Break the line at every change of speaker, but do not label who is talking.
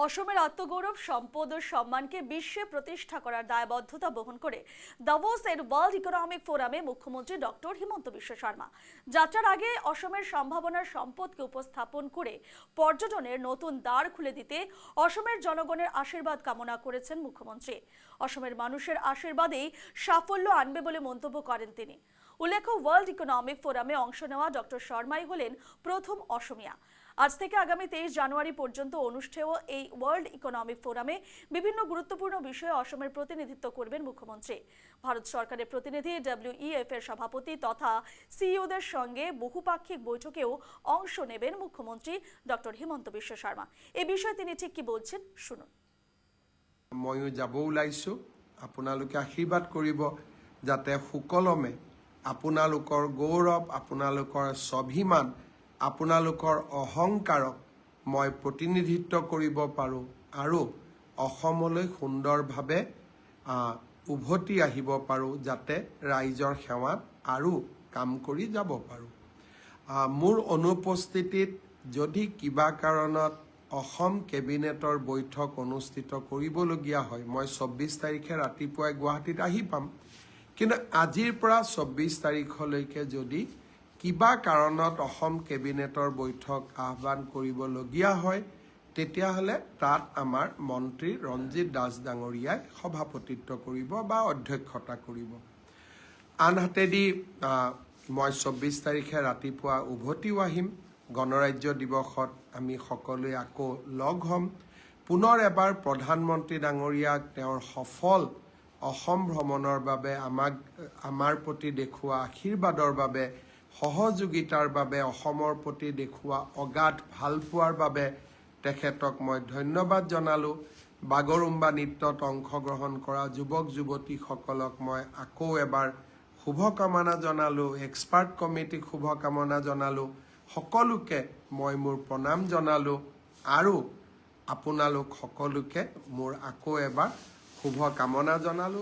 অসমের আত্মগৌরব সম্পদ ও সম্মানকে বিশ্বে প্রতিষ্ঠা করার দায়বদ্ধতা বহন করে দাভোস এর ওয়ার্ল্ড ইকোনমিক ফোরামে মুখ্যমন্ত্রী ডক্টর হিমন্ত বিশ্ব শর্মা যাত্রার আগে অসমের সম্ভাবনার সম্পদকে উপস্থাপন করে পর্যটনের নতুন দ্বার খুলে দিতে অসমের জনগণের আশীর্বাদ কামনা করেছেন মুখ্যমন্ত্রী। অসমের মানুষের আশীর্বাদেই সাফল্য আনবে বলে মন্তব্য করেন তিনি। উল্লেখ্য, ওয়ার্ল্ড ইকোনমিক ফোরামে অংশ নেওয়া ডক্টর শর্মাই হলেন প্রথম অসমিয়া। আজ থেকে আগামী 23 জানুয়ারি পর্যন্ত অনুষ্ঠেয় এই ওয়ার্ল্ড ইকোনমিক ফোরামে বিভিন্ন গুরুত্বপূর্ণ বিষয়ে অসমের প্রতিনিধিত্ব করবেন মুখ্যমন্ত্রী। ভারত সরকারের প্রতিনিধি, WEF এর সভাপতি তথা সিইওদের সঙ্গে বহুপাক্ষিক বৈঠকেও অংশ নেবেন মুখ্যমন্ত্রী ডক্টর হিমন্ত বিশ্ব শর্মা। এই বিষয়ে তিনি ঠিক কি বলছেন শুনুন।
ময়ো যাব ওলাইছো, আপোনালোকে আশীৰ্বাদ কৰিব যাতে সুকলমে আপোনালোকৰ গৌৰৱ, আপোনালোকৰ স্বাভিমান, আপোনালোকৰ অহংকাৰক মই প্ৰতিনিধিত্ব কৰিব পাৰোঁ আৰু অসমলৈ সুন্দৰভাৱে উভতি আহিব পাৰোঁ, যাতে ৰাইজৰ সেৱাত আৰু কাম কৰি যাব পাৰোঁ। মোৰ অনুপস্থিতিত যদি কিবা কাৰণত অসম কেবিনেটৰ বৈঠক অনুষ্ঠিত কৰিবলগীয়া হয়, মই 24 তাৰিখে ৰাতিপুৱাই গুৱাহাটীত আহি পাম। কিন্তু আজিৰ পৰা 24 তাৰিখলৈকে যদি কিবা কাৰণত অসম কেবিনেটৰ বৈঠক আহ্বান কৰিবলগীয়া হয়, তেতিয়াহ'লে তাত আমাৰ মন্ত্ৰী ৰঞ্জিত দাস ডাঙৰীয়াই সভাপতিত্ব কৰিব বা অধ্যক্ষতা কৰিব। আনহাতেদি মই 24 তাৰিখে ৰাতিপুৱা উভতিও আহিম। গণৰাজ্য দিৱসত আমি সকলোৱে আকৌ লগ হ'ম। পুনৰ এবাৰ প্ৰধানমন্ত্ৰী ডাঙৰীয়াক তেওঁৰ সফল অসম ভ্ৰমণৰ বাবে আমাৰ প্ৰতি দেখুওৱা আশীৰ্বাদৰ বাবে, সহযোগিতাৰ বাবে, অসমৰ প্ৰতি দেখুওৱা অগাধ ভালপোৱাৰ বাবে তেখেতক মই ধন্যবাদ জনালোঁ। বাগৰুম্বা নৃত্যত অংশগ্ৰহণ কৰা যুৱক যুৱতীসকলক মই আকৌ এবাৰ শুভকামনা জনালোঁ। এক্সপাৰ্ট কমিটিক শুভকামনা জনালোঁ। সকলোকে মই মোৰ প্ৰণাম জনালোঁ আৰু আপোনালোক সকলোকে মোৰ আকৌ এবাৰ শুভকামনা জনালোঁ।